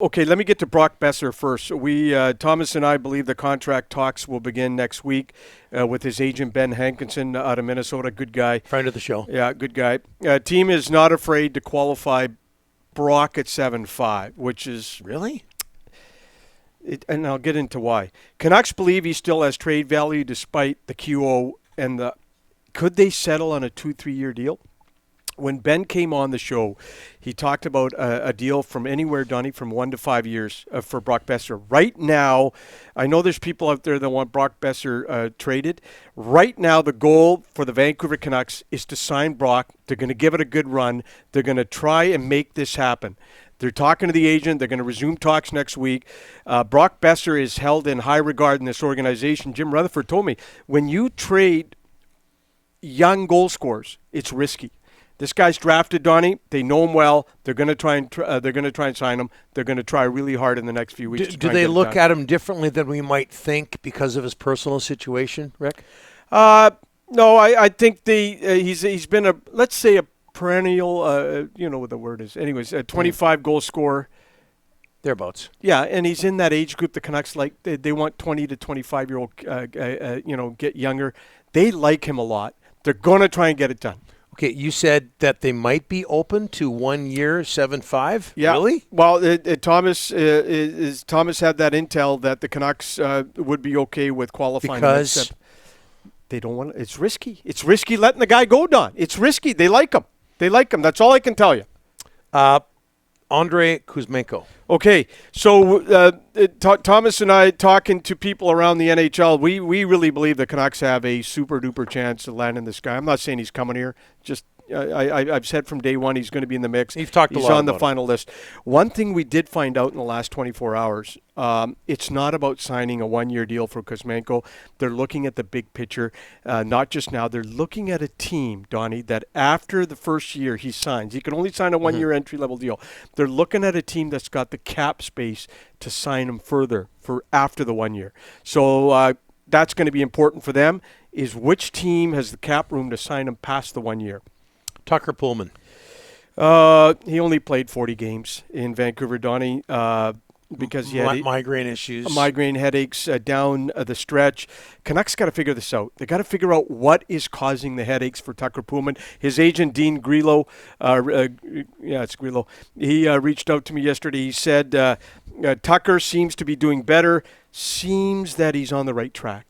Okay, let me get to Brock Boeser first. Thomas and I believe the contract talks will begin next week with his agent Ben Hankinson out of Minnesota. Good guy. Friend of the show. Yeah, good guy. Team is not afraid to qualify Brock at 7.5, which is Really? and I'll get into why. Canucks believe he still has trade value despite the QO and the. Could they settle on a 2-3 year deal? When Ben came on the show, he talked about a deal from anywhere, Donnie, from 1 to 5 years for Brock Boeser. Right now, I know there's people out there that want Brock Boeser traded. Right now, the goal for the Vancouver Canucks is to sign Brock. They're going to give it a good run. They're going to try and make this happen. They're talking to the agent. They're going to resume talks next week. Brock Boeser is held in high regard in this organization. Jim Rutherford told me, when you trade young goal scorers, it's risky. This guy's drafted, Donnie. They know him well. They're going to try and sign him. They're going to try really hard in the next few weeks. Do they look at him differently than we might think because of his personal situation, Rick? No, I think he's been a perennial. You know what the word is. Anyways, a 25 goal scorer. Thereabouts. Yeah, and he's in that age group the Canucks like. They want 20 to 25-year-old. Get younger. They like him a lot. They're going to try and get it done. Okay, you said that they might be open to 1 year, 7.5. Yeah. Really? Well, Thomas Thomas had that intel that the Canucks would be okay with qualifying because they don't want. It's risky. It's risky letting the guy go, Don. It's risky. They like him. That's all I can tell you. Andrei Kuzmenko. Okay, so Thomas and I talking to people around the NHL, we really believe the Canucks have a super duper chance to land in this guy. I'm not saying he's coming here. Just I've said from day one he's going to be in the mix. You've talked a lot He's on the about final list. One thing we did find out in the last 24 hours, it's not about signing a 1 year deal for Kuzmenko. They're looking at the big picture, not just now. They're looking at a team, Donnie, that after the first year he signs, he can only sign a 1 year entry level deal. They're looking at a team that's got the cap space to sign him further for after the 1 year. So that's going to be important for them, is which team has the cap room to sign him past the 1 year. Tucker Poolman. He only played 40 games in Vancouver, Donnie, because he had migraine issues. Migraine headaches down the stretch. Canucks got to figure this out. They got to figure out what is causing the headaches for Tucker Poolman. His agent, Dean Grillo, it's Grillo, he reached out to me yesterday. He said Tucker seems to be doing better, seems that he's on the right track.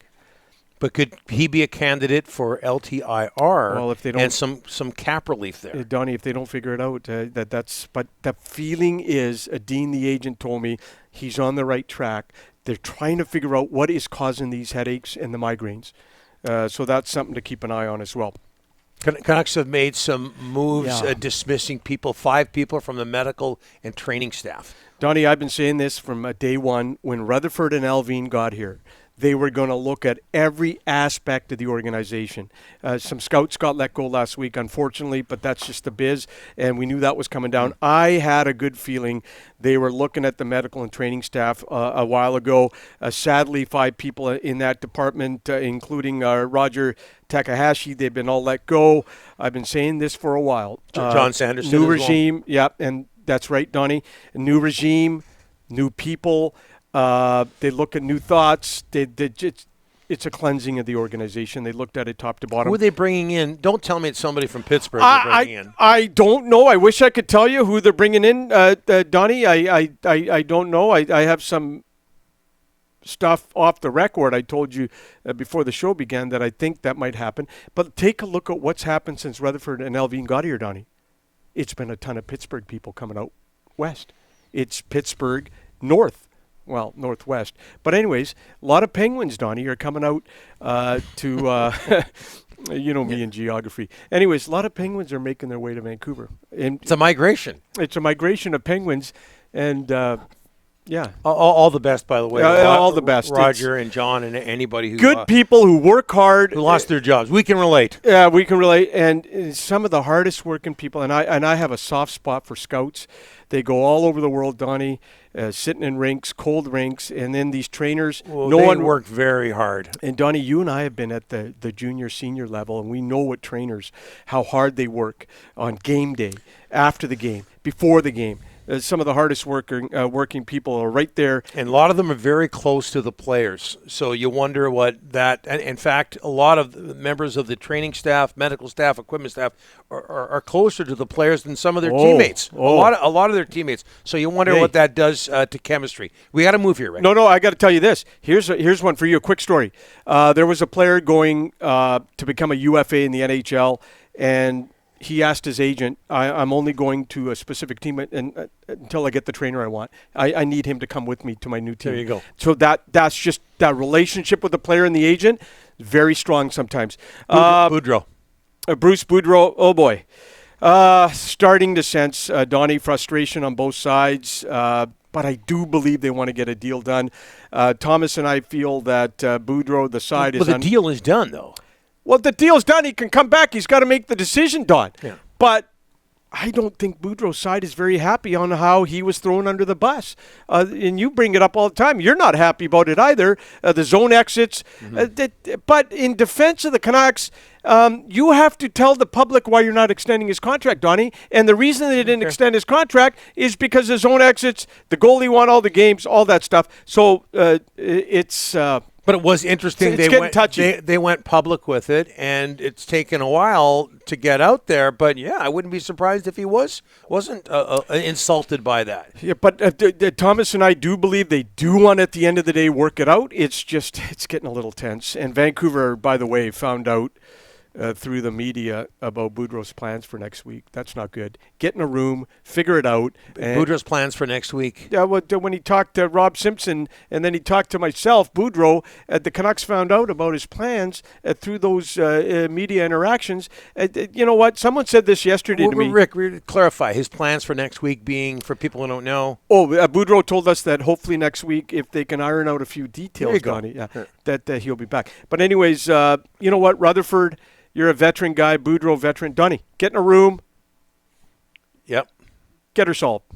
But could he be a candidate for LTIR? Well, if they don't, and some cap relief there, Donnie. If they don't figure it out, that's. But the feeling is, Dean, the agent, told me he's on the right track. They're trying to figure out what is causing these headaches and the migraines. So that's something to keep an eye on as well. Canucks have made some moves dismissing 5 people from the medical and training staff. Donnie, I've been saying this from day one when Rutherford and Alvin got here. They were going to look at every aspect of the organization. Some scouts got let go last week, unfortunately, but that's just the biz, and we knew that was coming down. I had a good feeling they were looking at the medical and training staff a while ago. Sadly, 5 people in that department, including Roger Takahashi, they've been all let go. I've been saying this for a while. John Sanderson new as regime, yeah, and that's right, Donnie. New regime, new people. They look at new thoughts. It's a cleansing of the organization. They looked at it top to bottom. Who are they bringing in? Don't tell me it's somebody from Pittsburgh they're bringing in. I don't know. I wish I could tell you who they're bringing in, Donnie. I don't know. I have some stuff off the record. I told you before the show began that I think that might happen. But take a look at what's happened since Rutherford and Alvin got here, Donnie. It's been a ton of Pittsburgh people coming out west. It's Pittsburgh north. Well, northwest. But anyways, a lot of Penguins, Donnie, are coming out to, you know me in geography. Anyways, a lot of Penguins are making their way to Vancouver. And it's a migration. It's a migration of Penguins. And, yeah. All the best, by the way. All the best. Roger and John and anybody who... Good people who work hard. Who lost their jobs. We can relate. Yeah, we can relate. And some of the hardest working people, and I have a soft spot for scouts. They go all over the world, Donnie, sitting in rinks, cold rinks, and then these trainers. Well, they work very hard. And Donnie, you and I have been at the junior, senior level, and we know what trainers, how hard they work on game day, after the game, before the game. some of the hardest working people are right there. And a lot of them are very close to the players. So you wonder what that – and in fact, a lot of the members of the training staff, medical staff, equipment staff are closer to the players than some of their teammates. A lot of their teammates. So you wonder what that does to chemistry. We got to move here, right? No, I got to tell you this. Here's one for you, a quick story. There was a player going to become a UFA in the NHL, and – he asked his agent, I'm only going to a specific team until I get the trainer I want. I need him to come with me to my new team. There you go. So that's just that relationship with the player and the agent, very strong sometimes. Boudreau. Bruce Boudreau, oh boy. Starting to sense, Donnie, frustration on both sides. But I do believe they want to get a deal done. Thomas and I feel that Boudreau, the side is... Well, the deal is done, though. Well, the deal's done. He can come back. He's got to make the decision, Don. Yeah. But I don't think Boudreau's side is very happy on how he was thrown under the bus. And you bring it up all the time. You're not happy about it either. The zone exits. But in defense of the Canucks, you have to tell the public why you're not extending his contract, Donnie. And the reason they didn't extend his contract is because the zone exits, the goalie won all the games, all that stuff. So it's... But it was interesting. It's getting touchy. They went public with it, and it's taken a while to get out there. But yeah, I wouldn't be surprised if he wasn't insulted by that. Yeah, but Thomas and I do believe they do want at the end of the day work it out. It's getting a little tense. And Vancouver, by the way, found out through the media about Boudreau's plans for next week. That's not good. Get in a room, figure it out. Boudreau's plans for next week. Yeah, when he talked to Rob Simpson and then he talked to myself, Boudreau, the Canucks found out about his plans through those media interactions. You know what? Someone said this yesterday to me. Rick, clarify his plans for next week being, for people who don't know. Boudreau told us that hopefully next week, if they can iron out a few details, Donnie, that he'll be back. But anyways, you know what, Rutherford, you're a veteran guy, Boudreau veteran. Donnie, get in a room. Yep. Get her solved.